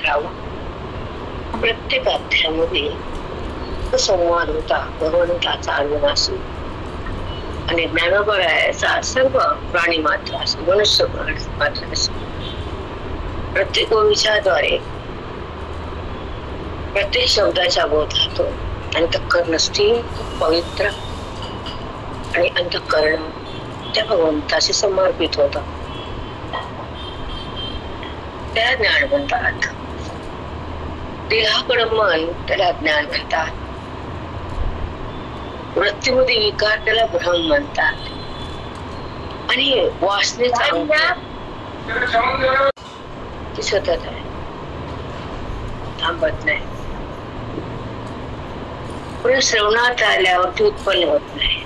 करावा. प्रत्येक अध्यायामध्ये संवाद होता भगवंताचा अर्जुनाशी आणि ज्ञानोबरायाचा सर्व प्राणी मात्राशी, मनुष्य मात्राशी. प्रत्येक विचाराद्वारे प्रत्येक शब्दाच्या बोधातून अंतःकरण स्थिर पवित्र आणि अंतःकरण त्या भगवंताशी समर्पित होता. त्याला ज्ञान म्हणतात. देहाकडे मन त्याला ज्ञान म्हणतात. वृत्तीमध्ये विकार त्याला भ्रम म्हणतात. आणि वासनेचा ती सतत आहे, थांबत नाही. पण श्रवणात आल्यावरती उत्पन्न होत नाही.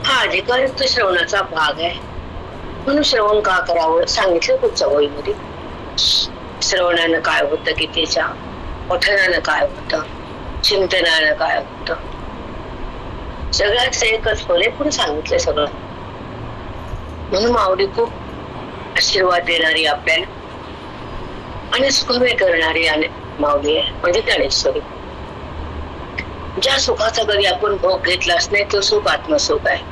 हा अधिकारयुक्त श्रवणाचा भाग आहे. म्हणून श्रवण का करावं सांगितलं पुढच्या वहीमध्ये. श्रवणानं काय होतं, गीतेच्या पठनानं काय होतं, चिंतनानं काय होतं, सगळ्याच एकच फळे पण सांगितलं सगळं. म्हणून माऊली खूप आशीर्वाद देणारी आपल्याला आणि सुखमय करणारी माऊली आहे, म्हणजे ज्ञानेश्वरी. ज्या सुखाचा कधी आपण भोग घेतलाच नाही तो सुख आत्मसुख आहे.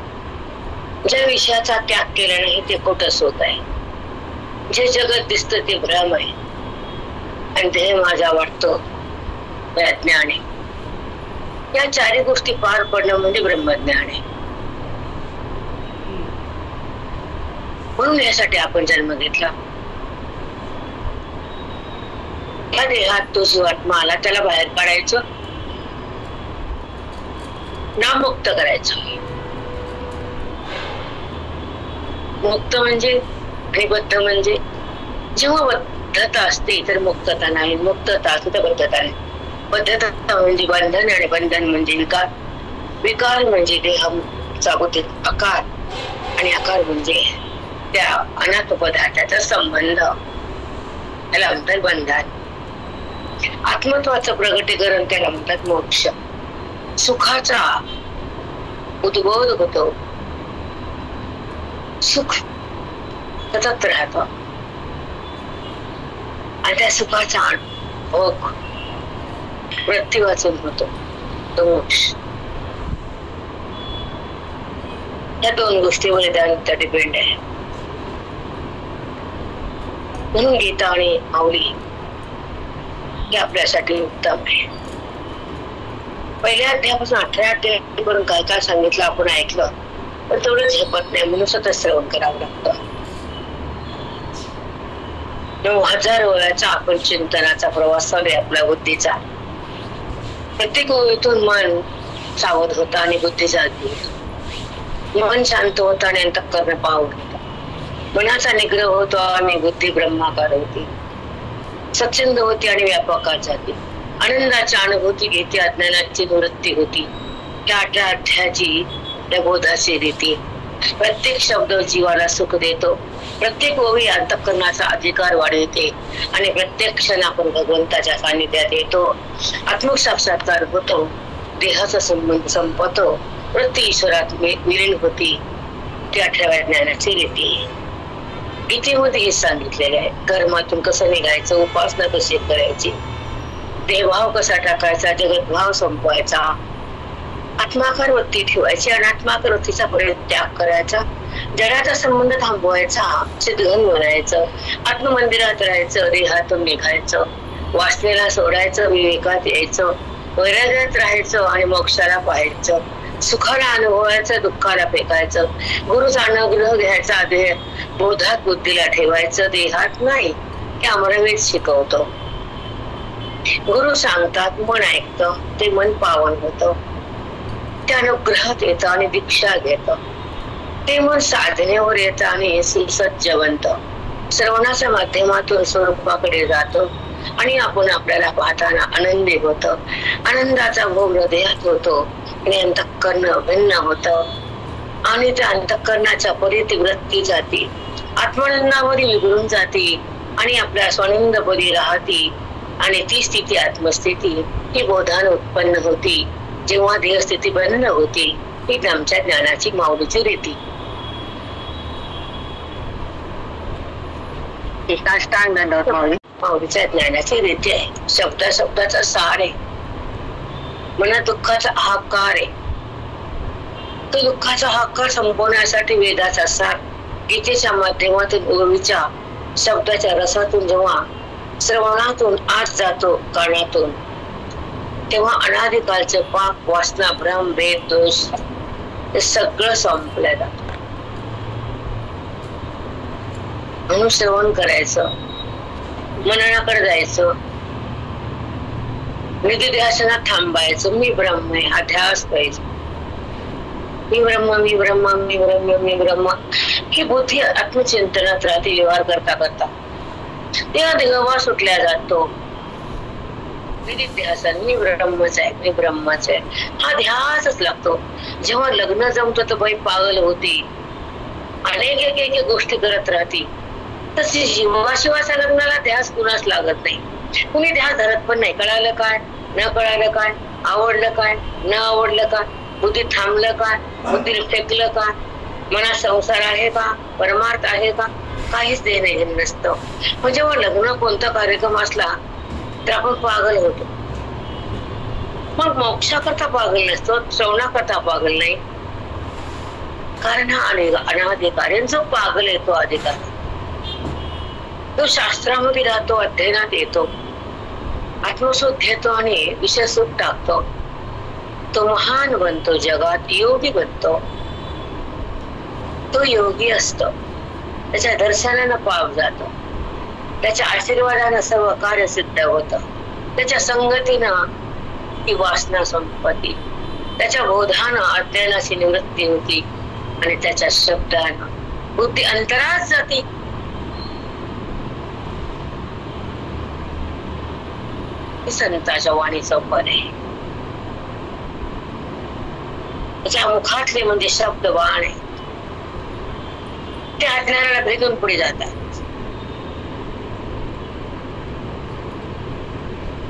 ज्या विषयाचा त्याग केला नाही ते खोटं सुख आहे. जे जगत दिसतं ते भ्रम आहे आणि ध्येय माझा वाटतो ज्ञान आहे. या चारही गोष्टी पार पडणं म्हणजे ब्रह्मज्ञान आहे. म्हणून यासाठी आपण जन्म घेतला. या देहात तो जीवात्मा आला, त्याला बाहेर काढायचं ना मुक्त करायचं. मुक्त म्हणजे आणि बद्ध म्हणजे, जेव्हा बद्धता असते तर मुक्तता नाही, मुक्तता असते तर बद्धता नाही. बद्धता म्हणजे बंधन आणि बंधन म्हणजे विकार. विकार म्हणजे देहाचा बुद्धीत आकार आणि आकार म्हणजे त्या अनाथ पदार्थाचा संबंध, त्याला म्हणतात बंधन. आत्मत्वाचं प्रगटीकरण त्याला म्हणतात मोक्ष. सुखाचा उद्बोध होतो, सुख सतत राहतो आणि त्या सुखाचा भोग वृत्ती वाचून होतो तो मोक्ष. या दोन गोष्टीवर वेदांत डिपेंड आहे. म्हणून गीता आणि माऊली हे आपल्यासाठी उत्तम आहे. पहिल्या अध्यायापासून 18 अध्यायापर्यंत काय काय सांगितलं आपण ऐकलं, पण तेवढं झेपत नाही. म्हणून सतत श्रवण करावं लागतं. 9000 वेळाचा आपण चिंतनाचा प्रवास चालू आहे आपल्या बुद्धीचा. प्रत्येक ओळीतून मन सावध होतं आणि बुद्धी जागती. मन शांत होतं आणि अंतःकरण पाहून होतं. मनाचा निग्रह होतो आणि बुद्धी ब्रह्माकार होती, स्वच्छंद होती आणि व्यापकार जाती. आनंदाची अनुभूती घेते, अज्ञानाची निवृत्ती होती. त्या 18 अध्यायाची त्या बोधाची रीती. प्रत्येक शब्द जीवाला सुख देतो, प्रत्येक ओवी अंतःकरणाचा अधिकार वाढवते आणि प्रत्येक क्षण आपण भगवंताच्या सानिध्यात येतो. आत्मसाक्षात्कार होतो, देहाचा संबंध संपतो, वृत्ती ईश्वरात विलीन होती. ती 18व्या ज्ञानाची रीती. गीतेमध्ये हे सांगितलेले आहे. कर्मातून कसं निघायचं, उपासना कशी करायची, देहभाव कसा टाकायचा, जगतभाव संपवायचा, आत्माकार वृत्ती ठेवायची, अनात्माकार वृत्तीचा परित्याग करायचा, जडाचा संबंध थांबवायचा, चिदघन बनायचं, आत्ममंदिरात राहायचं, देहातून निघायचं, वासनेला सोडायचं, विवेकात यायचं, वैराग्यात राहायचं आणि मोक्षाला पाहायचं, सुखाला अनुभवायचं, दुःखाला फेकायचं, गुरुचा अनुग्रह घ्यायचा, देह बोधात बुद्धीला ठेवायचं, देहात नाही. हे अमरवेद शिकवतो. गुरु सांगतात, मन ऐकतं, ते मन पावन होतं, त्या अनुग्रहात येतं आणि दीक्षा घेतं. ते मन साधनेवर येतं आणि सुसज्ज बनतं. श्रवणाच्या माध्यमातून स्वरूपाकडे जातो आणि आपण आपल्याला पाहताना आनंदी होतं. आनंदाचा भोग हृदयात होतो आणि अंतःकरण भिन्न होतं आणि त्या अंतःकरणाच्या परिवृत्ती जाती, आत्मानंदामध्ये विघळून जाते आणि आपल्या स्वानंदपदी राहते. आणि ती स्थिती आत्मस्थिती ही बोधान उत्पन्न होती. जेव्हा ध्येय स्थिती बंधन होती, ही आमच्या ज्ञानाची माऊलीची रीती. साष्टांग दंडवत माऊली. माऊलीच्या ज्ञानाची रीती आहे. शब्दाचा सार आहे. मनात दुःखाचा हाकार आहे. तो दुःखाचा हाकार संपवण्यासाठी वेदाचा सार गीतेच्या माध्यमातून ओवीच्या शब्दाच्या रसातून जेव्हा श्रवणातून आत जातो कानातून, तेव्हा अनादिकालचे पाप वासना भ्रम भेद दोष हे सगळं संपलं जातं. म्हणून श्रवण करायचं, मननाकडे जायचं, निधिध्यासनात थांबायचं. मी ब्रह्म आहे हा ध्यास पाहिजे. मी ब्रह्म मी ब्रह्म मी ब्रह्म मी ब्रह्म ही बुद्धी आत्मचिंतनात राहते. व्यवहार करता करता तेव्हा देहभाव सुटल्या जातो. निधिध्यासन मी ब्रह्मच आहे मी ब्रह्मच आहे हा ध्यासच लागतो. जेव्हा लग्न जमतं तर बाई पागल होती, अनेक एक गोष्टी करत राहती. तशी शिवाशिवाच्या लग्नाला ध्यास कुणाच लागत नाही. कुणी ध्यास धरत पण नाही. कळालं काय न कळालं काय, आवडलं काय न आवडलं काय, बुद्धी थांबलं काय, बुद्धी फेकलं काय, मनात संसार आहे का, परमार्थ आहे का, काहीच देणं नसतं. पण जेव्हा लग्न कोणता कार्यक्रम असला तर आपण पागल होतो. मग मोक्षाकरता पागल नसतो, श्रवणाकरता पागल नाही. कारण हा अनाधिकारी जो पागल आहे तो अधिकारी. तो शास्त्रामध्ये राहतो, अध्ययनात येतो, आत्मशोध घेतो आणि विषय सुख टाकतो. तो महान बनतो, जगात योगी बनतो. तो योगी असतो. त्याच्या दर्शनानं पाप जातो. त्याच्या आशीर्वादानं सर्व कार्य सिद्ध होत. त्याच्या संगतीनं ती वासना संपत्ती, त्याच्या बोधानं अध्ययनाची निवृत्ती होती आणि त्याच्या शब्दानं बुद्धी अंतरात जाते. संताच्या वाणीचं पण आहे. त्याच्या मुखातले म्हणजे शब्द बाण आहे. ते अज्ञानाला भेदून पुढे जातात.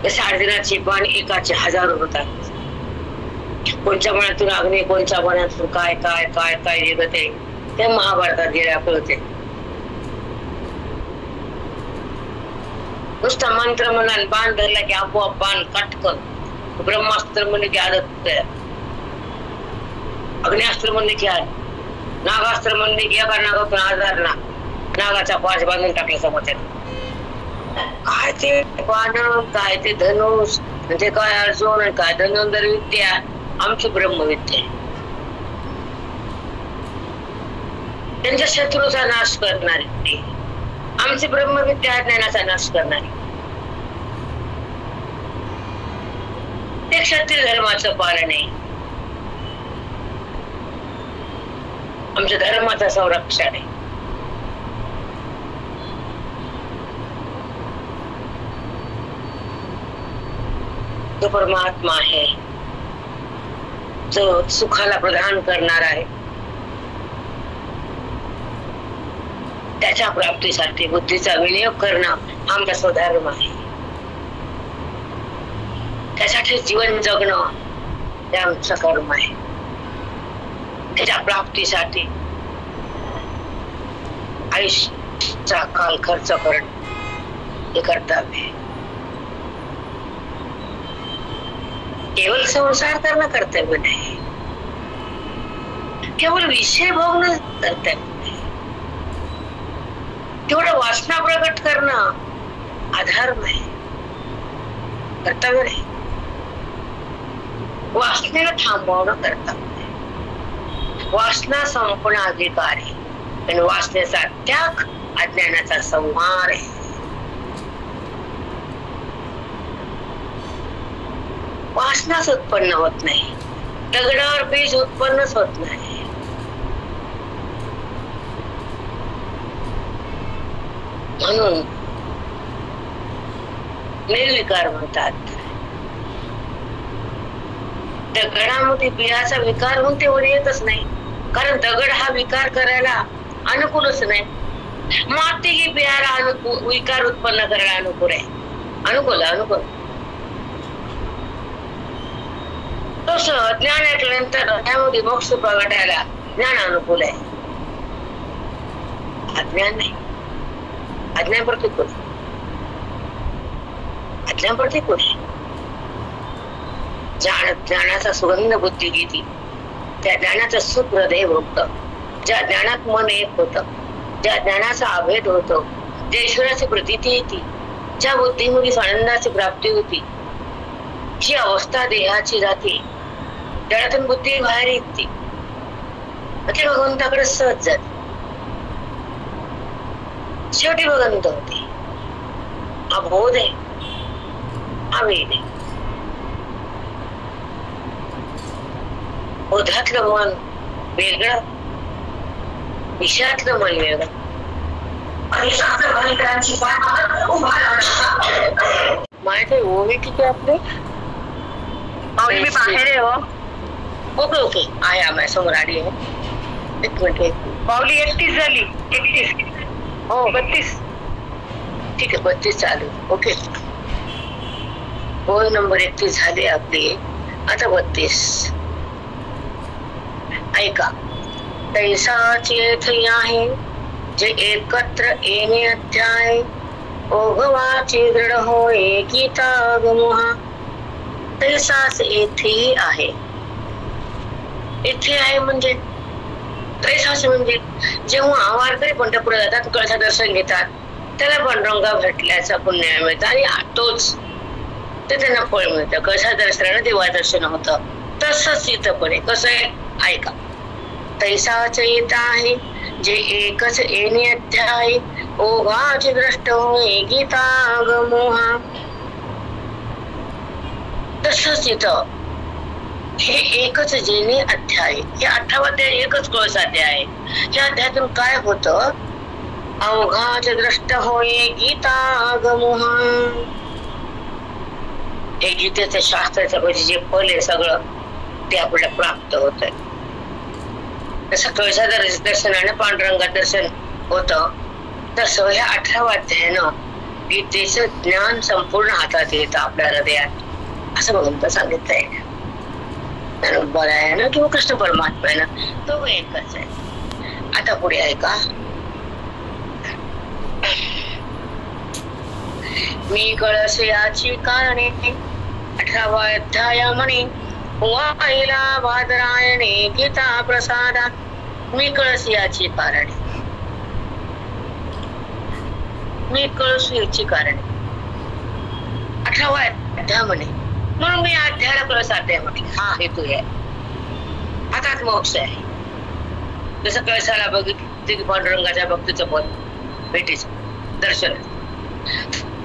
साडेतीनाचे बाण एकाचे हजारो होतात. कोणच्या मनातून अग्नी, कोणच्या मनातून काय काय काय काय निघत आहे ते महाभारतात गेले आपलं. नुसता मंत्र म्हणाल बाण धरला की आपोआप बाण कटकन. ब्रह्मास्त्र म्हणले की आदत, अग्निअस्त्र म्हणले की आद, नागास्त्र म्हणले की एका नागातून हजार नागाचा पाच बांधून टाकला समोर. काय ते बाण, काय ते धनुष, म्हणजे काय अर्जुन, काय धनुर्धर विद्या, आमची ब्रह्मविद्या. त्यांच्या शत्रूचा नाश करणारी आमची ब्रह्मविद्या, ज्ञानाचा नाश करणारी. ते क्षत्रिय धर्माचं पालन आहे, आमच्या धर्माचं संरक्षण आहे. जो परमात्मा आहे, जो सुखाला प्रदान करणार आहे, त्याच्या प्राप्तीसाठी बुद्धीचा विनियोग करणं आमचा स्वधर्म आहे. त्यासाठी जीवन जगणं हे आमचं कर्म आहे. त्याच्या प्राप्तीसाठी आयुष्याचा काल खर्च करणं हे कर्तव्य आहे. केवळ संसार करणं कर्तव्य नाही, केवळ विषय भोगणं कर्तव्य नाही, तेवढं वासना प्रकट करणं अधर्म आहे, कर्तव्य नाही. वासनेला थांबवणं कर्तव्य आहे. वासना संपणं अधिकार आहे आणि वासनेचा त्याग अज्ञानाचा संहार आहे. वासनाच उत्पन्न होत नाही, दगडावर बीज उत्पन्नच होत नाही. म्हणून निर्विकार म्हणतात. दगडामध्ये बियाचा विकार होऊन ते वर येतच नाही, कारण दगड हा विकार करायला अनुकूलच नाही. माती ही बियाला विकार उत्पन्न करायला अनुकूल आहे. अनुकूल तसं ज्ञान ऐकल्यानंतर त्यामध्ये मोक्ष प्रगटायला ज्ञान अनुकूल आहे, अज्ञान नाही. अज्ञान प्रतिकूल. आज्ञा पडते कोणी? ज्ञानाचा सुगंध बुद्धी घेती, त्या ज्ञानाचं सुख हृदय भोगतं, ज्या ज्ञानात मन एक होतं, ज्या ज्ञानाचा अभेद होतो, ज्या ईश्वराची प्रतीती येते, ज्या बुद्धीमध्ये आनंदाची प्राप्ती होती, जी अवस्था देहाची जाते, त्यातून बुद्धी बाहेर येते, ते भगवंताकडे सहज जाते. शेवटी भगवंत होते. अबोध आहे, अवेद आहे. बोधातलं मन वेगळं, विषयातलं मन वेगळं. माहिती ओवी किती आपले? मी बाहेर आहे. हो ओके ओके, आहे आम्ही समोर आली आहे. एक मिनिट. पावली 31 झाली. 31 हो 32. ठीक आहे, 32 चालू. ओके, होय नंबर 31 झाले आपले. आता 32 ऐका. तैसाचे थई आहे जे एकत्र येणे अध्याय, ओघवाचे दृढ होय गीता गमोहा. तैसाच येथे आहे. येथे आहे म्हणजे तैसाच म्हणजे जेव्हा वारकरी पंढरपूर जातात, कळसा दर्शन घेतात, त्याला पांडुरंगा भेटल्याचा पुण्य मिळतं आणि तोच ते त्यांना फळ मिळतं. कळसा दर्शनानं देवा दर्शन होतं. तसंच इथं पण आहे. कसं आहे ऐका. तैसाच येत आहे जे एकच येणे अध्याय, ओघाचे दृष्ट होय गीता गमोहा. तसंच इथं हे एकच जेणे अध्याय, हे 18वा अध्याय एकच कळस अध्याय आहे. या अध्यायातून काय होतं? अवघाचे दृष्ट होय गीता गमोहा. हे गीतेचं शास्त्राचं म्हणजे जे फल आहे सगळं ते आपल्याला प्राप्त होत आहे. जसं कळसा दर्शनाने पांडुरंगा दर्शन होतं, तसं ह्या 18वा अध्यायानं गीतेचं ज्ञान संपूर्ण हातात येतं आपल्या हृदयात, असं भगवंत सांगितलंय. बरायनं किंवा कृष्ण परमात्म्यानं तो एकच आहे. आता पुढे ऐका. मी कळस याची कारणे 18वा अध्याय म्हणे, वाईला भादरायणे गीता प्रसादा. मी कळस याची कारणे, मी कळस याची कारणे 18वा अध्याय म्हणे, म्हणून मी अध्यायाला कळस अध्याय म्हटले. हा हेतू आहे. हातात मोक्ष आहे. जसं कळसाला बघितलं पांडुरंगाच्या भक्तीचं पद भेटीचं दर्शन,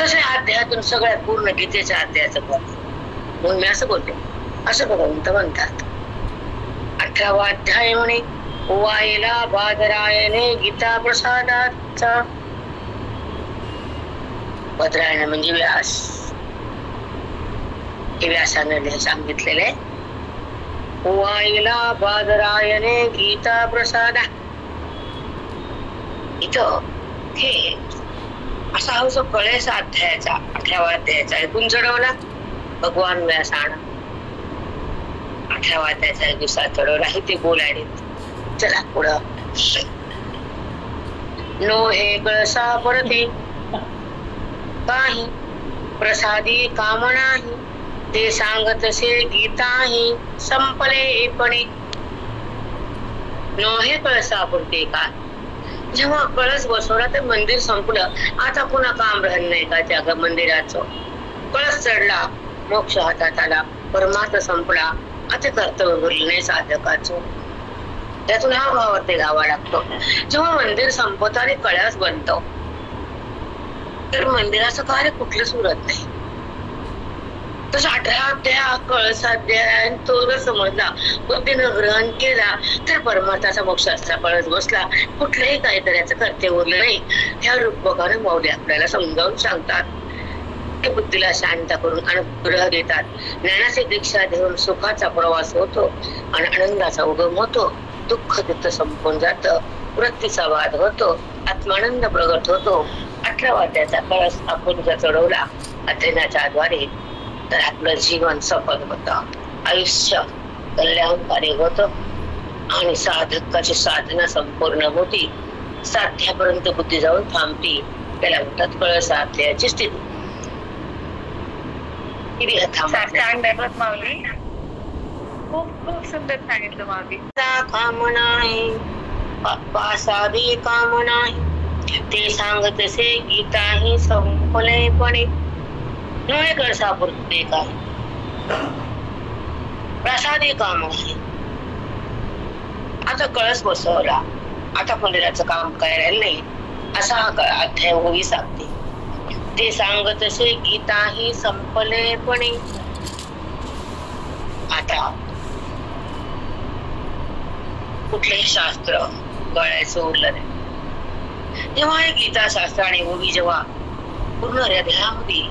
तसे अध्यायातून सगळ्यात पूर्ण गीतेच्या अध्यायाचं पद. म्हणून मी असं बोलते, असं भगवंत म्हणतात. 18वा अध्याय म्हणे, वाईला भादरायणे गीता प्रसादाचा. भद्रायण म्हणजे व्यास. हे व्यासाने सांगितलेलं आहे. वाईला भादरायणे गीता प्रसादा. इथं हे असा हा जो कळस अध्यायाचा 18वा अध्यायाचा ऐकून चढवला भगवान व्यासानं. 18वा अध्यायाचा दिवसात चढवला हे ते बोलायले. चला पुढं. नो हे कळसा परती काही प्रसादी काम नाही, ते सांगतसे गीताही संपलेपणे. नो हे कळसा पुरते का? जेव्हा कळस बसवला तर मंदिर संपलं. आता पुन्हा काम राहिलं नाही का त्या मंदिराचं? कळस चढला, मोक्ष हातात आला, परमार्थ संपला. आता कर्तव्य भरलं नाही साधकाचं. त्यातून हा भाव ते गावा लागतो. जेव्हा मंदिर संपतं आणि कळस बनतो तर मंदिराचं कार्य कुठलंच उरत नाही. तसं 18 अध्याय कळसाध्याय तो जर समजला, बुद्धीनं ग्रहण केला तर परमार्थाचा मोक्षाचा कळस बसला. कुठलंही काही करायचं कर्तव्य उरलं नाही. ह्या रूपकानं माऊली आपल्याला समजावून सांगतात. ते बुद्धीला शांत करून अनुग्रह देतात. ज्ञानाची दीक्षा देऊन सुखाचा प्रवास होतो आणि आनंदाचा उगम होतो. दुःख तिथं संपून जातं, वृत्तीचा वाद होतो, आत्मानंद प्रगट होतो. 18वा अध्यायाचा कळस आपण जर चढवला अध्ययनाच्या द्वारे तर आपलं जीवन सफल होतं, आयुष्य कल्याणकारी होतं आणि साधकाची साधना संपूर्ण होती. साध्यापर्यंत बुद्धी जाऊन थांबती. त्याला म्हणतात कळस अध्यायाची स्थिती. किती दंडवत माऊली. खूप खूप सुंदर सांगितलं माऊली. काम नाही साधी काम नाही ते सांगतसे गीता ही संपलेपणे नव्हे कळसा पुरते काय प्रसादी काम आहे. आता कळस बसवला, आता मंदिराचं काम करायला नाही असा हा अध्याय होई सांगते. ते सांगतसे गीता ही संपलेपणे. आता कुठलेही शास्त्र गळायचं उरलं नाही तेव्हा हे गीता शास्त्र आणि ओवी जेव्हा पूर्ण हृदयामध्ये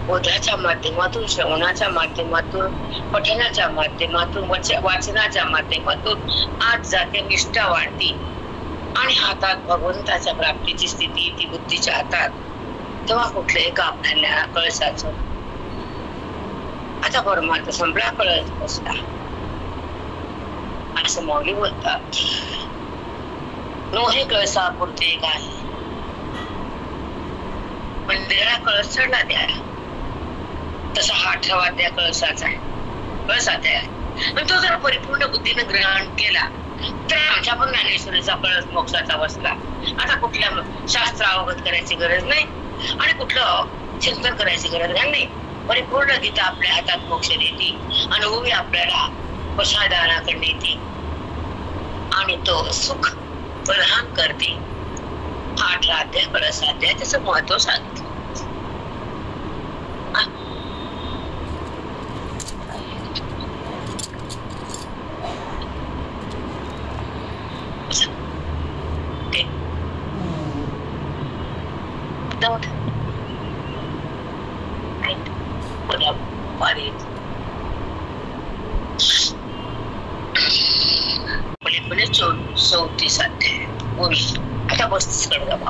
बोधाच्या माध्यमातून, श्रवणाच्या माध्यमातून, पठणाच्या माध्यमातून, वाचनाच्या माध्यमातून आज जाते, निष्ठा वाढती आणि हातात भगवंताच्या प्राप्तीची स्थिती ती बुद्धीच्या हातात, तेव्हा कुठलंही काम नाही कळसाचं. आता परमार्थ संपला, कळस बसला असं मौली बोलतात. नोहे कळसा पुरते काय मंदिराला कळस चढला द्या तसा हा 18वाध्याय कळसाचा आहे, कळसाचा आहे. पण तो जर परिपूर्ण बुद्धीने ग्रहण केला तर आमच्या पण ज्ञानेश्वरीचा कळस मोक्षाचा बसला. आता कुठल्या शास्त्र अवगत करायची गरज नाही आणि कुठलं चिंतन करायची गरज नाही. परिपूर्ण गीता आपल्या हातात मोक्ष देते आणि ओवी आपल्याला प्रसादानाकडे येते आणि तो सुख प्रदान करते. हा 18 अध्याय कळसाध्याय त्याचं महत्व सांगितलं. पलीकडे 34 अध्याय ओवी. आता 35 कडे जाऊ.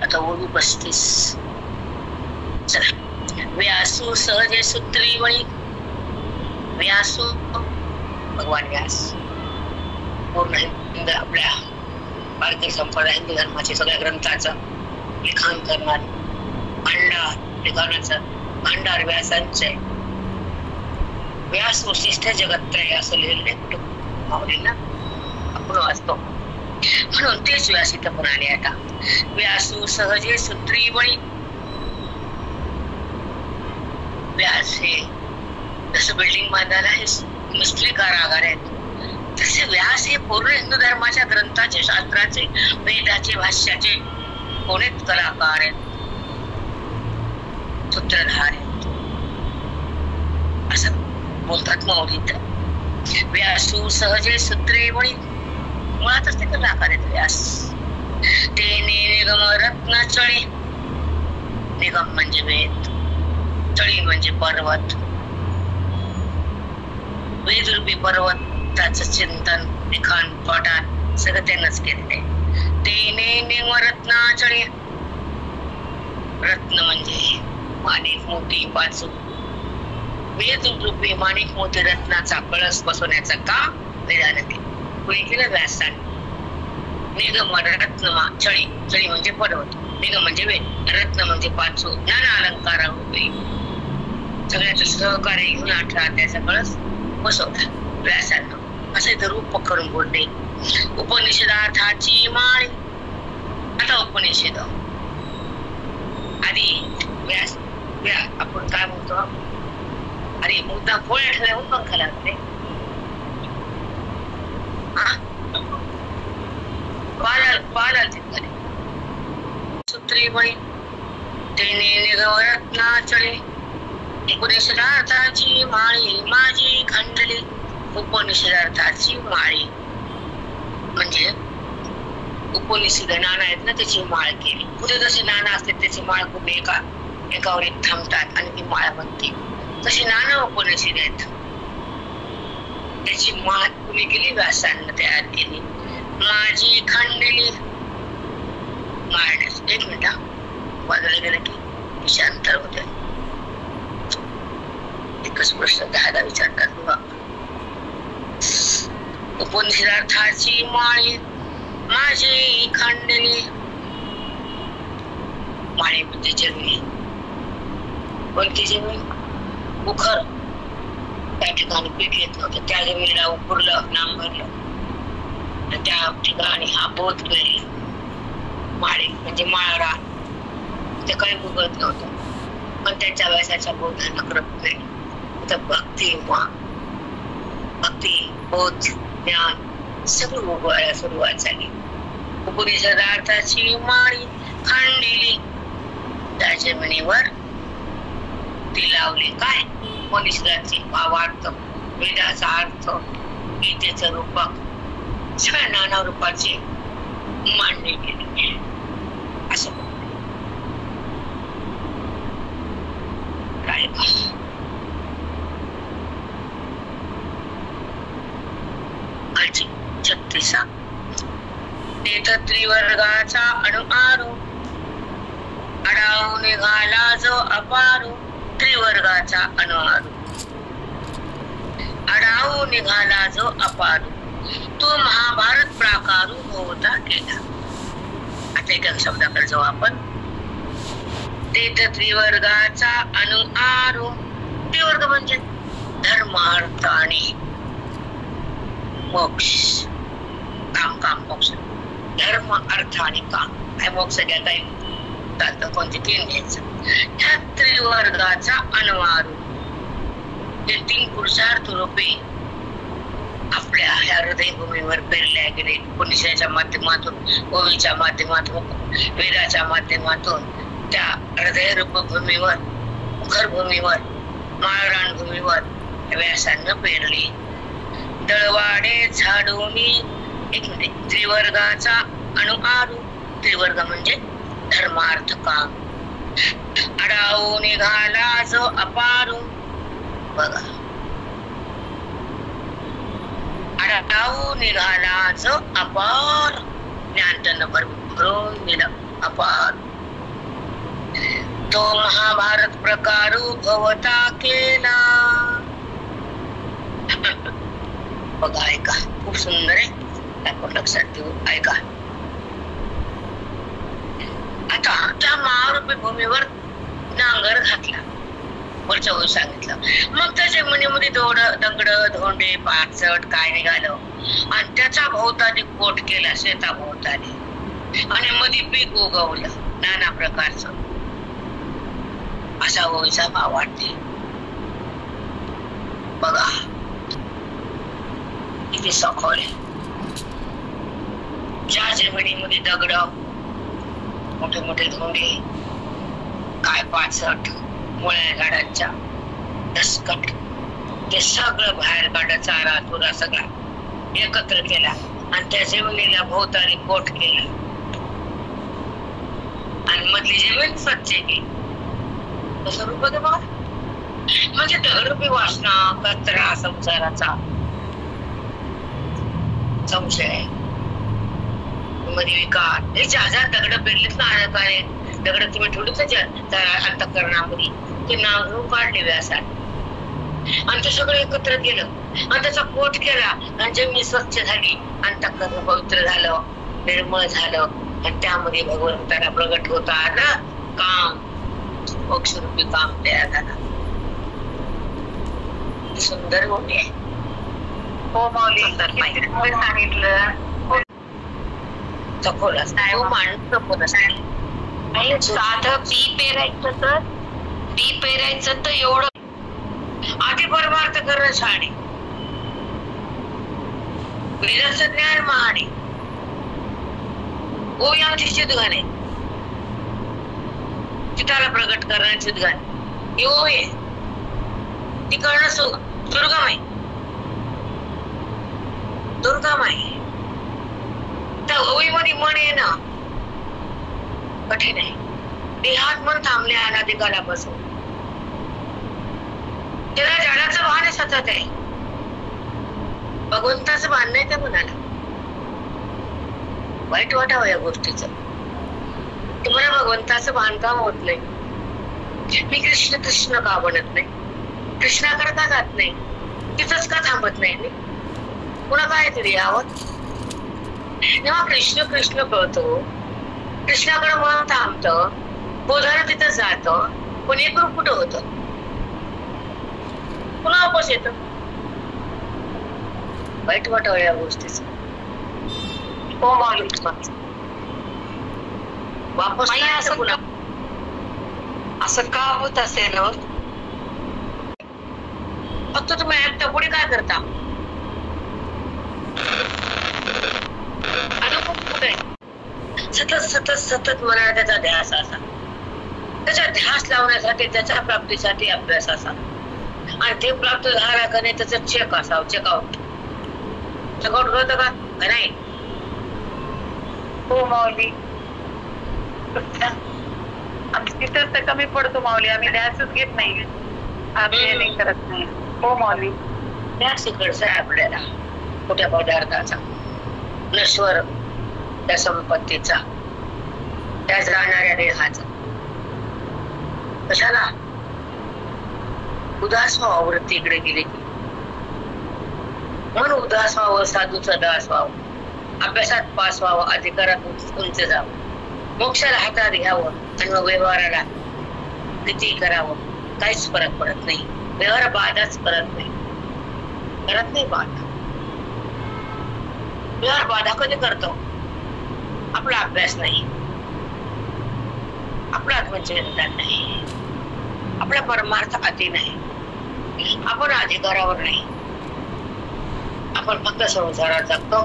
आता ओवी 35. चला. व्यासू सहजे सूत्री वळी. व्यासू भगवान व्यास पूर्ण हिंदू आपल्या भारतीय संप्रदाय हिंदू धर्माचे सगळ्या ग्रंथाचं लिखाण करणार भांडार लिखाणाचं भांडार व्यासांचे. व्यास वशिष्ठ जगत्त्रय असं लिहिलेलं कुठं माऊलींना आपण वाचतो म्हणून तेच व्यास इथं पण आले. आता व्यासू सहजे सूत्री वळी. व्यास हे जसं बिल्डिंग बांधायला हे मिस्त्री कारागार आहेत तसे व्यास हे पूर्ण हिंदू धर्माच्या ग्रंथाचे, शास्त्राचे, वेदाचे, भाष्याचे कोणीच कलाकार आहेत, सूत्रधार आहेत असं बोलतात माऊलीत. व्यासू सहजे सूत्रे वळी. मुळातच ते कलाकार आहेत व्यास. तेने निगम रत्न चळे. निगम म्हणजे वेद, चळी म्हणजे पर्वत. वेदरूपी पर्वताचं चिंतन, लिखाण, पठाण सगळं त्यांनाच केलेलं आहे. तेने निगम रत्न चळे. रत्न म्हणजे माणिक मोती पाचू. वेदरूपी माणिक मोती रत्नाचा कळस बसवण्याचं काम वेदाने केलं. कुणी केलं? व्यासाने. निगम रत्नमा चळी. चळी म्हणजे पर्वत, निगम म्हणजे वेद, रत्न म्हणजे पाचू. नाना अलंकार सगळ्याचं सहकार्य घेऊन 18 अध्यायाचा कळस बसवला व्यासानं. असं इथं रूप पकडून बोलते. उपनिषदार्थाची माळ. आता उपनिषद आधी व्यास आपण काय म्हणतो, अरे मुद्दा पोळ्या ठेवून पंखा लागते. बाल सूत्री वळी. तेने निगम रत्ना चळे. उपनिषदार्थाची माळी माझी खंडली. उपनिषदार्थाची माळी म्हणजे उपनिषद नाना आहेत ना, त्याची माळ केली. पुढे जसे नाना असते त्याची माळ खूप एकावर एक थांबतात आणि ती माळ बनते. तशी नाना उपनिषद आहेत, त्याची माळ कुणी केली? व्यासांना तयार केली. माझी खंडली माळण्यास. एक मिनिट बाजूला गेलं की शांतर होते. एकच प्रश्न 10 विचारतात बघा. उपनिषदार्थाची माळी माझी खांडली. माळी म्हणजे जमिनी. कोणती जमीन? उखर. त्या ठिकाणी पीक येत नव्हतं, त्या जमिनीला उकरलं, नांगरलं, त्या ठिकाणी हा बोध पेरला. माळी म्हणजे माळरा. ते काही उगत नव्हतं, पण त्याच्या व्यासाच्या बोधानं करत नाही. तर भक्ती बोध ज्ञान सगळं उगवायला सुरुवात झाली. उपनिषदार्थाची माळी खांडली, त्या जमिनीवर ती लावली. काय? उपनिषदाची भावार्थ, वेदाचा अर्थ, गीतेचं रूपक, सगळ्या नाना रूपाचे मांडणी केली. असं काय खालची 36 तेथ त्रिवर्गाचा अणुआरू अडावून निघाला जो अपारू. त्रिवर्गाचा अणुआरू अडावून निघाला जो अपारू, तो महाभारत प्राकारू होता केला. आता एका शब्दाकडे जाऊ आपण. तेथ त्रिवर्गाचा अणुआरू. त्रिवर्ग म्हणजे धर्म अर्थ आणि मोक्ष. काम मोक्ष. धर्म अर्थ आणि काम. काय मोक्ष घ्यायचा आहे? कोणते 3 घ्यायचं. ह्या त्रिवर्गाचा अणुआरू हे 3 पुरुषार्थ रूपे आपल्या ह्या हृदयभूमीवर पेरल्या गेले. उपनिषदाच्या माध्यमातून, ओवीच्या माध्यमातून, वेदाच्या माध्यमातून त्या हृदयरूप भूमीवर, मुखरभूमीवर, माळरान भूमीवर व्यासानं पेरली. दळवाडे झाडूनी. एक मिनिट. त्रिवर्गाचा अणुआरू. त्रिवर्ग म्हणजे धर्मार्थ काम. अडावू निघाला जो अपारू. बघा, अडावू निघाला जो अपार. ज्ञान त्यानं भरून दिलं. अपार. तो महाभारत प्रकारू भवता केला. बघा, ऐका, खूप सुंदर आहे. आपण लक्षात ठेवू. ऐका. आता त्या महारूपी भूमीवर नांगर घातला. वरच्या वर सांगितलं. मग त्या जमिनीमध्ये दगड, धोंडे, पाचट काय निघालं आणि त्याचा भोवताली कोट केला, शेताभोवताली, आणि मध्ये पीक उगवलं नाना प्रकारचं. असा ओवीचा भाव वाटते. बघा किती सखोल आहे. ज्या जमिनीमध्ये दगड, मोठे मोठे धोंडे, काय पाचट, मुळ्या झाडांच्या दसकट, ते सगळं बाहेर काढलं. चारा तुरा सगळा एकत्र केला आणि त्या जमिनीला भोवताली कोट केला आणि मधली जमीन स्वच्छ केली. तसं रूप बघा. म्हणजे दगडरूपी वासना, कचरा, संसाराचा संशय, मध्ये विकार, हे ज्या दगड पेरलेत ना, काय दगड तुम्ही ठेवलीच अंतःकरणामध्ये, ते नांगरून काढले व्यासाने आणि ते सगळं एकत्र केलं आणि त्याचा कोट केला आणि जमीन स्वच्छ झाली, अंतःकरण पवित्र झालं, निर्मळ झालं आणि त्यामध्ये भगवंताला प्रगट होता आलं. काम, मोक्षरूपी काम तयार झालं. सुंदर होते. हो माऊली, सांगितलं. साधं बी पेरायचं तर एवढं आधी परमार्थ करणं छान आहे. वेदाचं ज्ञान महान आहे. ओवी आमची चितगाण आहे. चिताला प्रगट करण्याची चितगाण ही ओवी आहे. ती करणं दुर्गम आहे. दुर्गम आहे. त्या ओवीमध्ये मन येणं कठीण आहे. देहात मन थांबले अनादिकालापासून. त्याला जडाचं भान सतत आहे. भगवंताचं भान नाही त्या मनाला. वाईट वाटावं या गोष्टीचं. तुम्हाला भगवंताचं बांधकाम होत नाही. मी कृष्ण कृष्ण का बनत नाही? कृष्णाकडे का जात नाही? तिथंच का थांबत नाही मी? पुन्हा काहीतरी यावं. जेव्हा कृष्ण कृष्ण कळतो, कृष्णाकडे मन थांबतं, बोधानं तिथं जातं, पण एक रूप कुठं होतं, पुन्हा वापस येतं. वाईट वाटावं या गोष्टीच. हो माऊली, वापस असं पुन्हा असं का होत असेल? फक्त तुम्ही ऐकता, पुढे काय करता? सतत सतत सतत मनाला त्याचा ध्यास असा, त्याचा ध्यास लावण्यासाठी, त्याच्या प्राप्तीसाठी अभ्यास असा, आणि ते प्राप्त झाला का नाही त्याचा चेक असावं, चेकआउट. चेकआउट करतं का नाही? हो माऊली, आम्ही तिथं तर कमी पडतो माऊली, आम्ही ध्यासच घेत नाही, आम्ही नाही करत नाही. हो माऊली, ध्यास इकडचा आहे आपल्याला, कुठ्या पदार्थाचा, नश्वर त्या संपत्तीचा, त्या जाणाऱ्या देहाचा. कशाला? उदास व्हावं, वृत्ती इकडे गेली की मन उदास व्हावं, साधूचं दास व्हावं, अभ्यासात पास व्हावं, अधिकारात उंच जावं, मोक्षाला हातात घ्यावं, आणि मग व्यवहाराला किती करावं, काहीच फरक पडत नाही. व्यवहार बाधाच करत नाही, करत नाही बाधा. व्यवहार बाधा कधी करतो? आपला अभ्यास नाही, आपला आत्मचिंतन नाही, आपला परमार्थ अति नाही, आपण अधिकारावर नाही, आपण फक्त संसारात जगतो,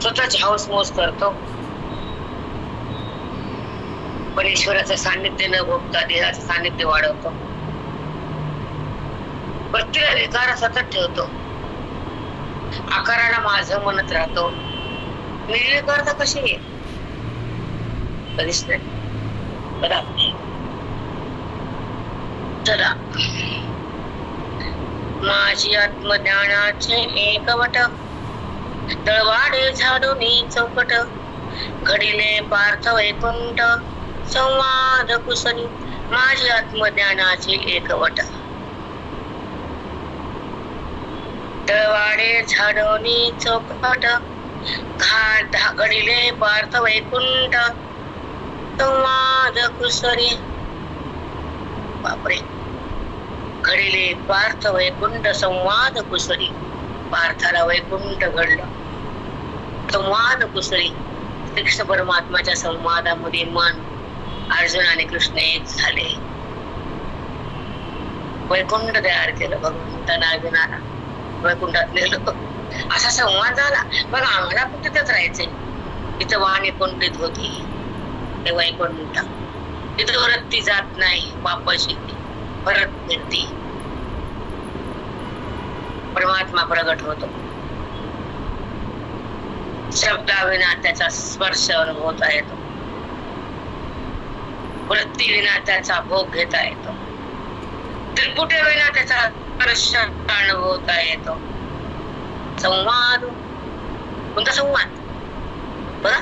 स्वतःची हौसमौज करतो, पण ईश्वराचं सान्निध्य न भोगता देहाचं सान्निध्य वाढवतो, प्रत्येक विकार सतत ठेवतो, आकाराला माझं म्हणत राहतो. निर्विकार तर कशी आहे? कधीच नाही, कदापि. चला, माझी आत्मज्ञानाचे एकवट, तळवाडे झाडूनी चौकट, घडिले पार्थ वैकुंठ, संवाद कुसली. माझी आत्मज्ञानाचे एकवट, तळवाडे झाडूनी चौकट, घडिले पार्थ वैकुंठ, संवाद कुसरी. बापरे, घडिले पार्थ वैकुंठ, संवाद कुसरी. पार्थाला वैकुंठ घडलं, संवाद कुसरी. श्रीकृष्ण परमात्माच्या संवादामध्ये मन, अर्जुन आणि कृष्ण एक झाले, वैकुंठ तयार केलं भगवंतानं अर्जुनाला, वैकुंठात नेलं. असा संवाद झाला. बघा, आम्हाला पण तिथंच राहायचंय. तिथं वाणी कुंठित होती, ते वैकुंठ. तिथं वृत्ती जात नाही, वापस येते, परत फिरती, परमात्मा प्रगट होतो. शब्दाविना त्याचा स्पर्श अनुभवता येतो, वृत्ती विना त्याचा भोग घेता येतो, त्रिपुटी विना त्याचा स्पर्श अनुभवता येतो. संवाद, कोणता संवाद? बघा,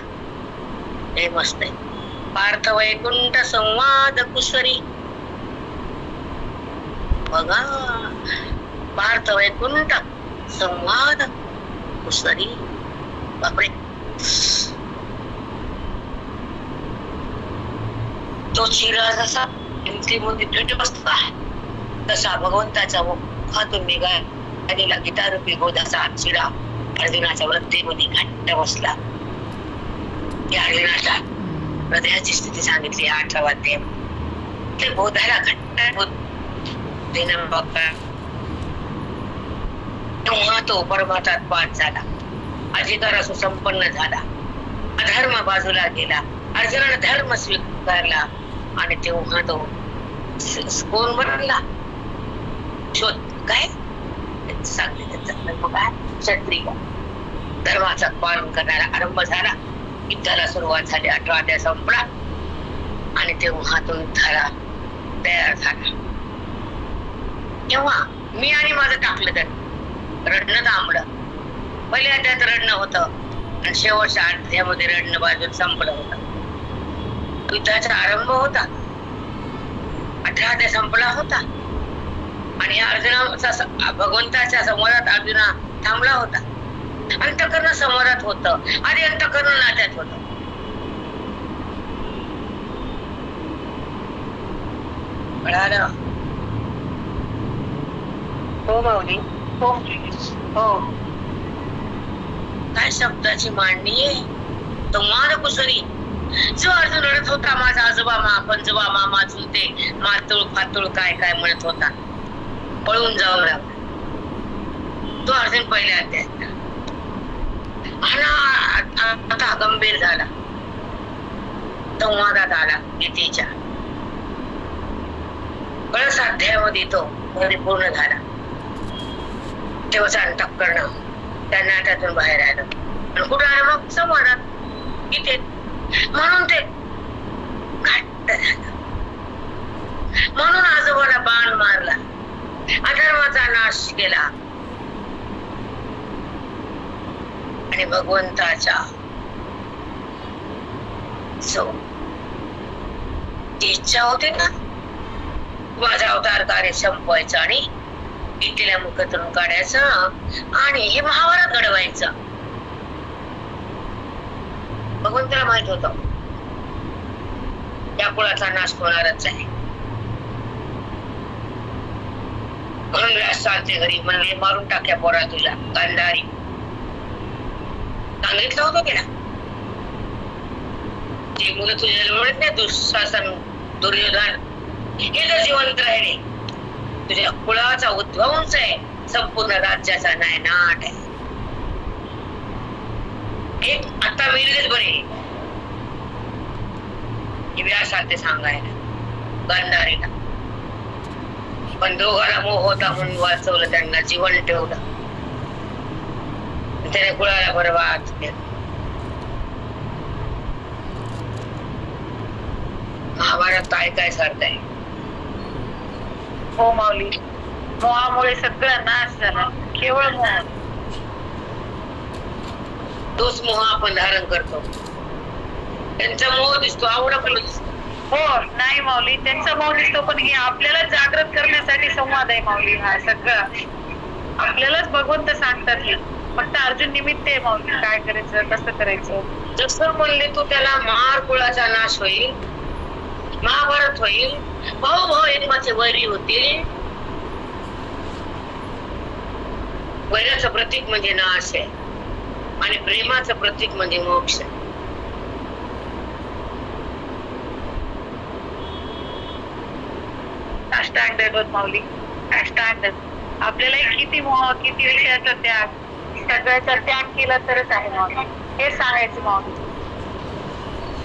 हे मस्त आहे. पार्थ वैकुंठ संवाद कुसरी. बघा, पार्थ वैकुंठ संवाद कुसरी. बापरे, तो चिरा जसा भिंतीमध्ये पेट बसला, तसा भगवंताचा मुखातून निघालेला गीतारूपी गोदाचा चिरा अर्जुनाच्या वृत्तीमध्ये घट्ट बसला. या अर्जुनाच्या हृदयाची स्थिती सांगितली 8वा अध्याय. ते बोधाला घट्ट तेव्हा तो परमार्थात पास झाला, अधिकार सुसंपन्न झाला, अधर्म बाजूला गेला, अर्जुनाने धर्म स्वीकारला, आणि तेव्हा तो कोण बनला? शोध काय सांगितलं, मग काय क्षत्रिय धर्माचा पालन करण्याला आरंभ झाला. युद्धाला सुरुवात झाली, 18 अध्याय संपला, आणि तेव्हा तो युद्धाला तयार झाला. तेव्हा मी आणि माझं टाकलं तर रडणं थांबलं. पहिल्या अध्यायात रडणं होतं, आणि शेवटच्या अध्यायामध्ये रडणं बाजूला संपलं होतं. युद्धाचा आरंभ होता, 18 अध्याय संपला होता, आणि अर्जुनाचा भगवंताच्या संवादात अर्जुना थांबला होता. अंतःकरण संवादात होतं, आधी अंतःकरण नात्यात होतं. कळालं? हो माऊली. हो हो. काय शब्दाची मांडणी आहे. संवाद कुसरी. जो अर्जुन रडत होता, माझा आजोबा पंजोबा मामा चुलते मातुळ फातुळ काय काय म्हणत होता, पळून जाऊ लागला. तो अर्जुन पहिल्या अध्यायात आता गंभीर झाला, संवादात आला गीतेच्या. कळस अध्यायामध्ये तो परिपूर्ण झाला. तेव्हाच अंतःकरण त्या नाट्यातून बाहेर आलं. आणि कुठं आलं मग? संवादात, गीतेत. म्हणून ते घट्ट झालं. म्हणून आजोबाला बाण मारला, अधर्माचा नाश केला आणि भगवंताच्या इच्छा होती ना, माझा अवतार कार्य संपवायचं आणि गीतेला मुखातून काढायचं आणि हे महाभारत घडवायचं. भगवंताला माहित होतं या कुळाचा नाश होणारच आहे. म्हणून व्यास चालते घरी म्हणले, मारून टाक्या पोरा तुला गांधारी. सांगितलं होतं की ना, जी मुलं तुझ्या जन्मत नाही, दुःशासन दुर्योधन हे जर जिवंत राहिले, तुझ्या कुळाचा उद्ध्वंस आहे, संपूर्ण राज्याचा नायनाट आहे. एक आता मिळेलच बरे व्यासाते सांगायला गांधारीला. पण दोघांना मोह होता म्हणून वाचवलं, त्यांना जीवन ठेवलं, त्याने कुळाला बरबाद केलं. महाभारत काय काय सारखं आहे. हो माऊली. मोहामुळे सगळा नाश झाला, केवळ मोह. तोच मोह आपण धारण करतो. त्यांचा मोह दिसतो, आवडा दिसतो. हो नाही माऊली, त्यांचा मोह दिसतो, पण हे आपल्याला जागृत करण्यासाठी संवाद आहे माऊली. हा सगळा आपल्यालाच भगवंत सांगतात. हे फक्त अर्जुन निमित्त आहे माऊली, काय करायचं कसं करायचं. जसं म्हणले तू त्याला, महार कुळाचा नाश होईल, महाभारत होईल, भाऊ भाऊ एकमेकांचे वैरी होतील. वैराचं प्रतीक म्हणजे नाश आहे आणि प्रेमाचं प्रतीक म्हणजे मोक्ष. अष्टांग दैवत माऊली, अष्टांग. आपल्याला किती मोह, किती विषयाचा त्याग, सगळ्याचा त्याग केला तरच आहे माऊली, हे सांगायचं माऊली.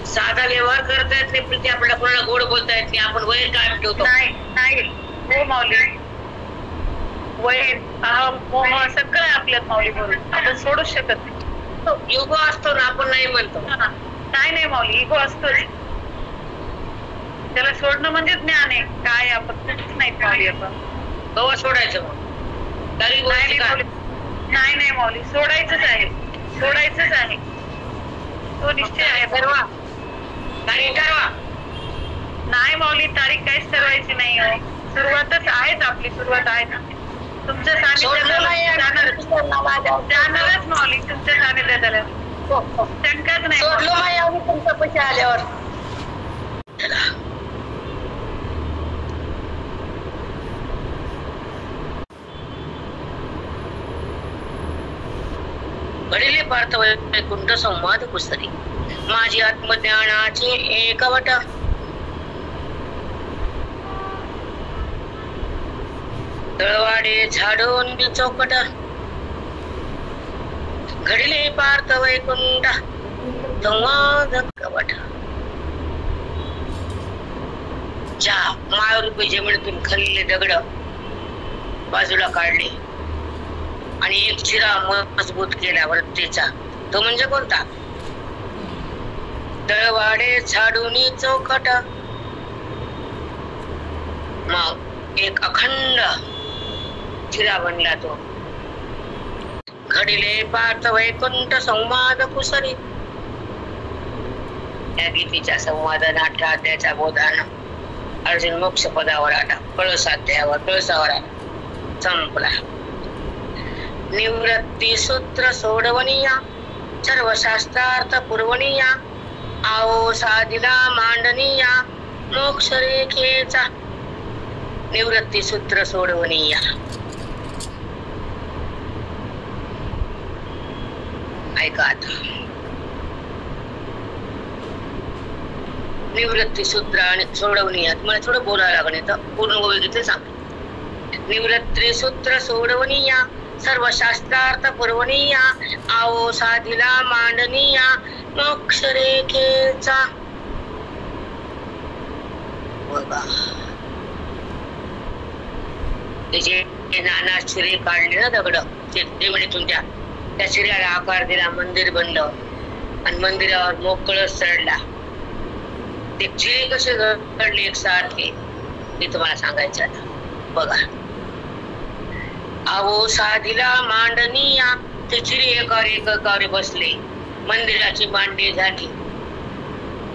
साधा व्यवहार करता येत नाही, पण आपल्याला कोणाला गोड बोलता येत नाही, आपण वैर कायम ठेवतो. नाही हो माऊली, वैर अहम मोह सगळं आपल्यात माऊली बोलून आपण सोडूच शकत नाही. युगो असतो ना, आपण नाही म्हणतो. नाही माऊली, इगो असतोच. त्याला सोडणं म्हणजे ज्ञान आहे. काय आपण नाही माऊली, आपण गवा सोडायचं मग. नाही माऊली, सोडायचंच आहे, सोडायचंच आहे. तो निश्चय आहे. ठरवा, तारीख ठरवा. नाही माऊली, तारीख काहीच ठरवायची नाही. सुरुवातच आहेच, आपली सुरुवात आहे ना तुमच्या सानिध्यात. जाणारच माऊली, तुमच्या सानिध्यात आल्यावर शंकाच नाही. सोडलो नाही तुमच्या पैसे आल्यावर. घडले पार्थ वैकुंठ संवाद कुसरी, माझी आत्मज्ञानाची एकवट. तळवाडे झाडून चौकट, घडले पार्थ वैकुंठ संवाद कवट. ज्या माळरूपी जमिनीतून खाल्लेले दगड बाजूला काढले आणि एक चिरा मजबूत केला वृत्तीचा, तो म्हणजे कोणता? तळवाडे झाडून चौकट. मग एक अखंड चिरा बनला तो. घडिले पार्थ वैकुंठ संवाद कुसरी. या गीतेच्या संवाद नाट्याच्या बोधानं अर्जुन मोक्ष पदावर आला, कळसावर आला, संपला. निवृत्ती सूत्र सोडवणीया सर्व शास्त्रार्थ पुरवणीया आओ साधिला मांडणीया मोक्ष रेखेचा निवृत्ती सूत्र सोडवणीया. ऐका आता निवृत्ती सूत्र आणि सोडवणीया. मला थोडं बोलायला लागणे तर पूर्ण गोष्टी सांग. निवृत्ती सूत्र सोडवणीया सर्व शास्त्रार्थ पुरवणीया आओ साधिला मांडणीया मोक्ष रेखेचा. बघा जे नाना शिरे काढले ना दगड ते म्हणजे तुमच्या त्या शिऱ्याला आकार दिला, मंदिर बनलं आणि मंदिरावर मोकळ चढला. ते चिरे कसे घडले एक सारखे ते तुम्हाला सांगायचं आता. बघा आवो साधिला मांडणीया ते चिरे एकावर बसले, मंदिराची मांडणी झाली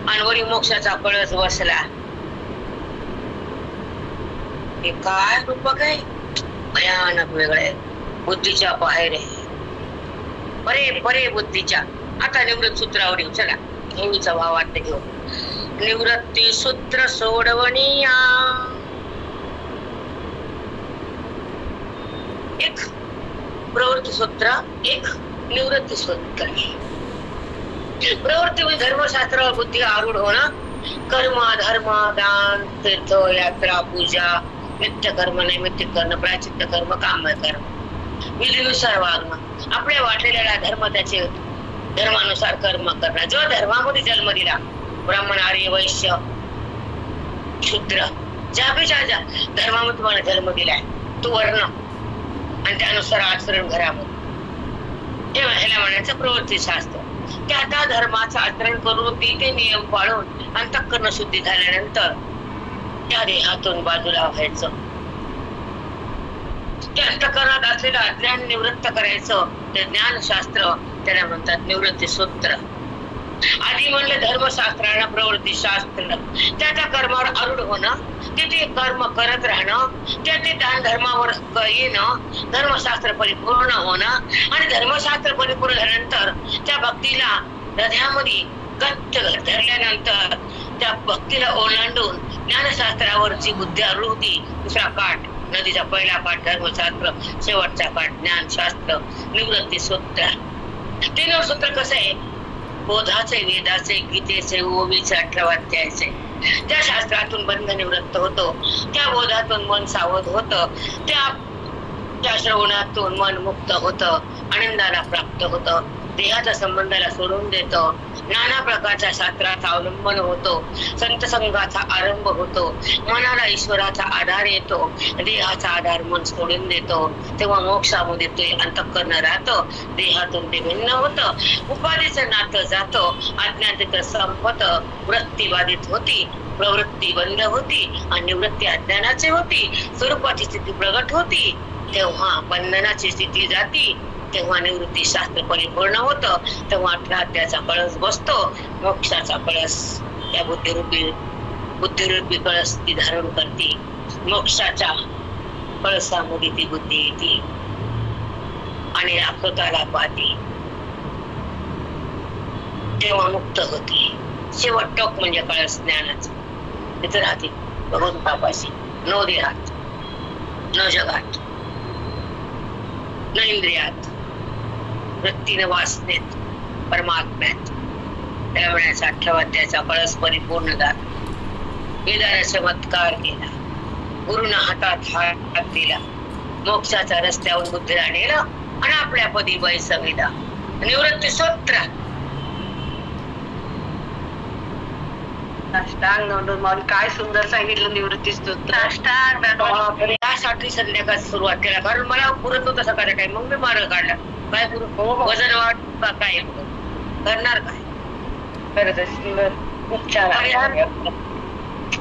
आणि वरी मोक्षाचा कळस बसला. हे काय रूपक आहे, भयानक वेगळे बुद्धीच्या बाहेर आहे. परे परे बुद्धीच्या. आता निवृत्त सूत्रावर येऊ. चला नेहमीचा भाव वाटते घेऊ. निवृत्ती सूत्र सोडवणीया एक प्रवृत्ती सूत्र, एक निवृत्ती सूत्र. प्रवृत्ती म्हणजे धर्मशास्त्रावर बुद्धी आरूढ होणं. कर्म धर्म दान तीर्थ यात्रा पूजा नित्य कर्म नैमित्य कर्म प्रायचित्त कर्म काम कर्म विधीनुसार वागणं. आपल्या वाटलेल्या धर्म त्याचे धर्मानुसार कर्म करणं. जो धर्मामध्ये जन्म दिला ब्राह्मण आर्य वैश्य शूद्र ज्या धर्मामध्ये तुम्हाला जन्म दिलाय तो वर्ण आणि त्यानुसार आचरण घरामध्ये तेव्हा ह्याला म्हणायचं प्रवृत्ती शास्त्र. त्या त्या धर्माचं आचरण करून ते नियम पाळून अंतःकरण शुद्धी झाल्यानंतर त्या देहातून बाजूला व्हायचं. त्या अंतःकरणात असलेलं अज्ञान निवृत्त करायचं ते ज्ञानशास्त्र त्याला म्हणतात निवृत्ती सूत्र. आधी म्हणलं धर्मशास्त्राला प्रवृत्ती शास्त्र. त्या त्या कर्मावर आरूढ होणं, ते कर्म करत राहणं, ते दान धर्मावर येणं, धर्मशास्त्र परिपूर्ण होणं आणि धर्मशास्त्र परिपूर्ण झाल्यानंतर त्या भक्तीला हृदयामध्ये गच्च धरल्यानंतर त्या भक्तीला ओलांडून ज्ञानशास्त्रावर जी बुद्धी आरूढ होती. दुसरा काठ नदीचा पहिला काठ धर्मशास्त्र, शेवटचा काठ ज्ञानशास्त्र निवृत्ती सूत्र. ते सूत्र कसं आहे, बोधाचे वेदाचे गीतेचे ओवीचे 18 अध्यायाचे. त्या शास्त्रातून बंध निवृत्त होतो, त्या बोधातून मन सावध होतं, त्या श्रवणातून मन मुक्त होतं, आनंदाला प्राप्त होतं, देहाच्या संबंधाला सोडून देतो, नाना प्रकारच्या शास्त्राचा अवलंबन होतो, संत संघाचा आरंभ होतो, मनाला ईश्वराचा आधार येतो, देहाचा आधार मन सोडून देतो. तेव्हा मोक्षामध्ये ते अंतःकरण राहतं, देहातून ते भिन्न होतं, उपाधीचं नातं जातं, अज्ञान तिथं संपतं, वृत्ती बाधित होती, प्रवृत्ती बंद होती आणि निवृत्ती अज्ञानाची होती, स्वरूपाची स्थिती प्रगट होती. तेव्हा बंधनाची स्थिती जाती, तेव्हा निवृत्ती शास्त्र परिपूर्ण होतं, तेव्हा 18 अध्यायाचा कळस बसतो. मोक्षाचा कळस त्या बुद्धिरूपी कळस ती धारण करते. मोक्षाच्या कळसामध्ये ती बुद्धी येते आणि स्वतःला पाहते, तेव्हा मुक्त होती. शेवट टोक म्हणजे कळस ज्ञानाचा. तिथे राहते भगवंत बापाशी. न देहात, न जगात, न इंद्रियात, वृत्तीने वासनेत, परमात्म्यात. त्याला म्हणायचा 18 अध्यायाचा कळस परिपूर्ण झाला. वेदाने चमत्कार केला, गुरुना हातात हात दिला, मोक्षाच्या रस्त्यावर बुद्धीला नेलं आणि आपल्या पदी बैसविला. निवृत्ती सूत्र. काय सुंदर सांगितलं निवृत्ती स्तोत्र. त्यासाठी संध्याकाळ सुरुवात केला, कारण मला पुरत नव्हतं सकाळचा टाइम. मग मी मार्ग काढला. काय करू, वजन वाढ काय करणार, काय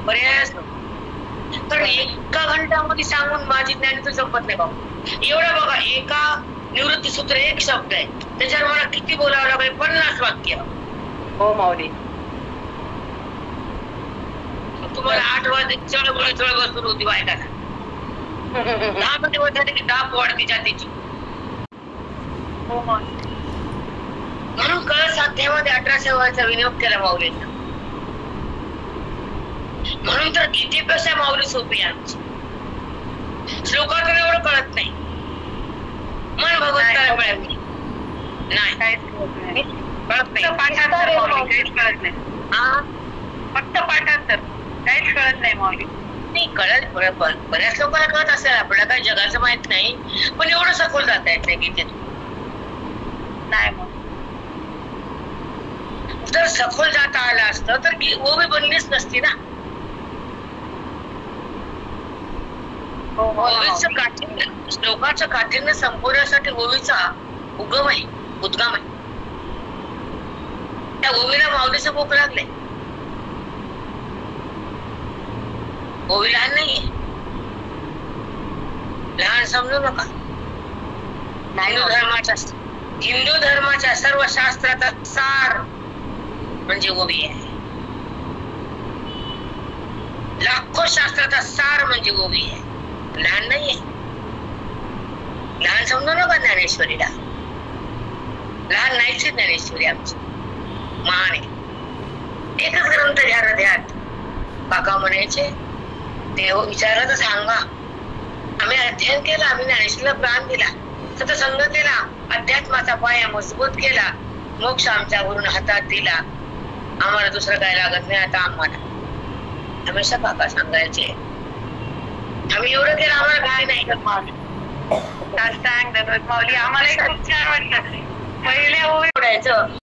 पर्यायच नव्हता. कारण एका घंटामध्ये सांगून माझी ज्ञान तर संपत नाही बाबा. एवढं बघा, एका निवृत्ती सूत्र एक शब्द आहे, त्याच्यावर मला किती बोलावं लागेल, 50 वाक्य. हो माऊली. तुम्हाला 8 वाजता चळबळ सुरू होती बायकाला. 10 मिनिटं झाली की दाब वाढती जातीची. हो माऊली. म्हणून कळस अध्यायामध्ये 18 वयाचा विनियोग केला माऊलींना. म्हणून तर गीतेपेक्षा माऊली सोपी आहे आमची. श्लोकातून एवढं कळत नाही, मन भगवंताला मिळत नाही, काहीच कळत नाही. कळत नाही. पाठांतर माऊली, काहीच कळत नाही. फक्त पाठांतर, काहीच कळत नाही माऊली. नाही कळत, बऱ्याच लोकांना कळत असेल, आपल्याला काही जगाचं माहित नाही, पण एवढं सखोल जाता येत नाही गीतेतून. नाही मग जर सखोल जाता आलं असतं तर ओवी बनलीच नसती ना. ओवीचं काठिण्य, श्लोकाचं काठिण्य संपवण्यासाठी ओवीचा उगम आहे, उद्गम आहे. त्या ओवीला माऊलीचं भूक लागले. ओवी लहान नाहीये, लहान समजू नका. हिंदू धर्माच्या सर्व शास्त्राचा सार म्हणजे ओवी आहे. लाखो शास्त्राचा सार म्हणजे ओवी आहे. लहान नाहीये, लहान समजू नका ज्ञानेश्वरीला. लहान नाहीच ज्ञानेश्वरी आमची, महान आहे. एकच ग्रंथ घ्या हृदयात. काका म्हणायचे देव विचारलं तर सांगा. आम्ही अध्ययन केलं, आम्ही ज्ञानेश्वरीला प्राण दिला, सतसंग केला, अध्यात्माचा पाया मजबूत केला, मोक्ष आमच्या गुरुन हातात दिला. आम्हाला दुसरं काय लागत नाही आता आम्हाला. हमेशा काका सांगायचे आम्ही एवढं केलं, आम्हाला काय नाही. माऊली आम्हाला खूप छान वाटतं. पहिल्या ओवी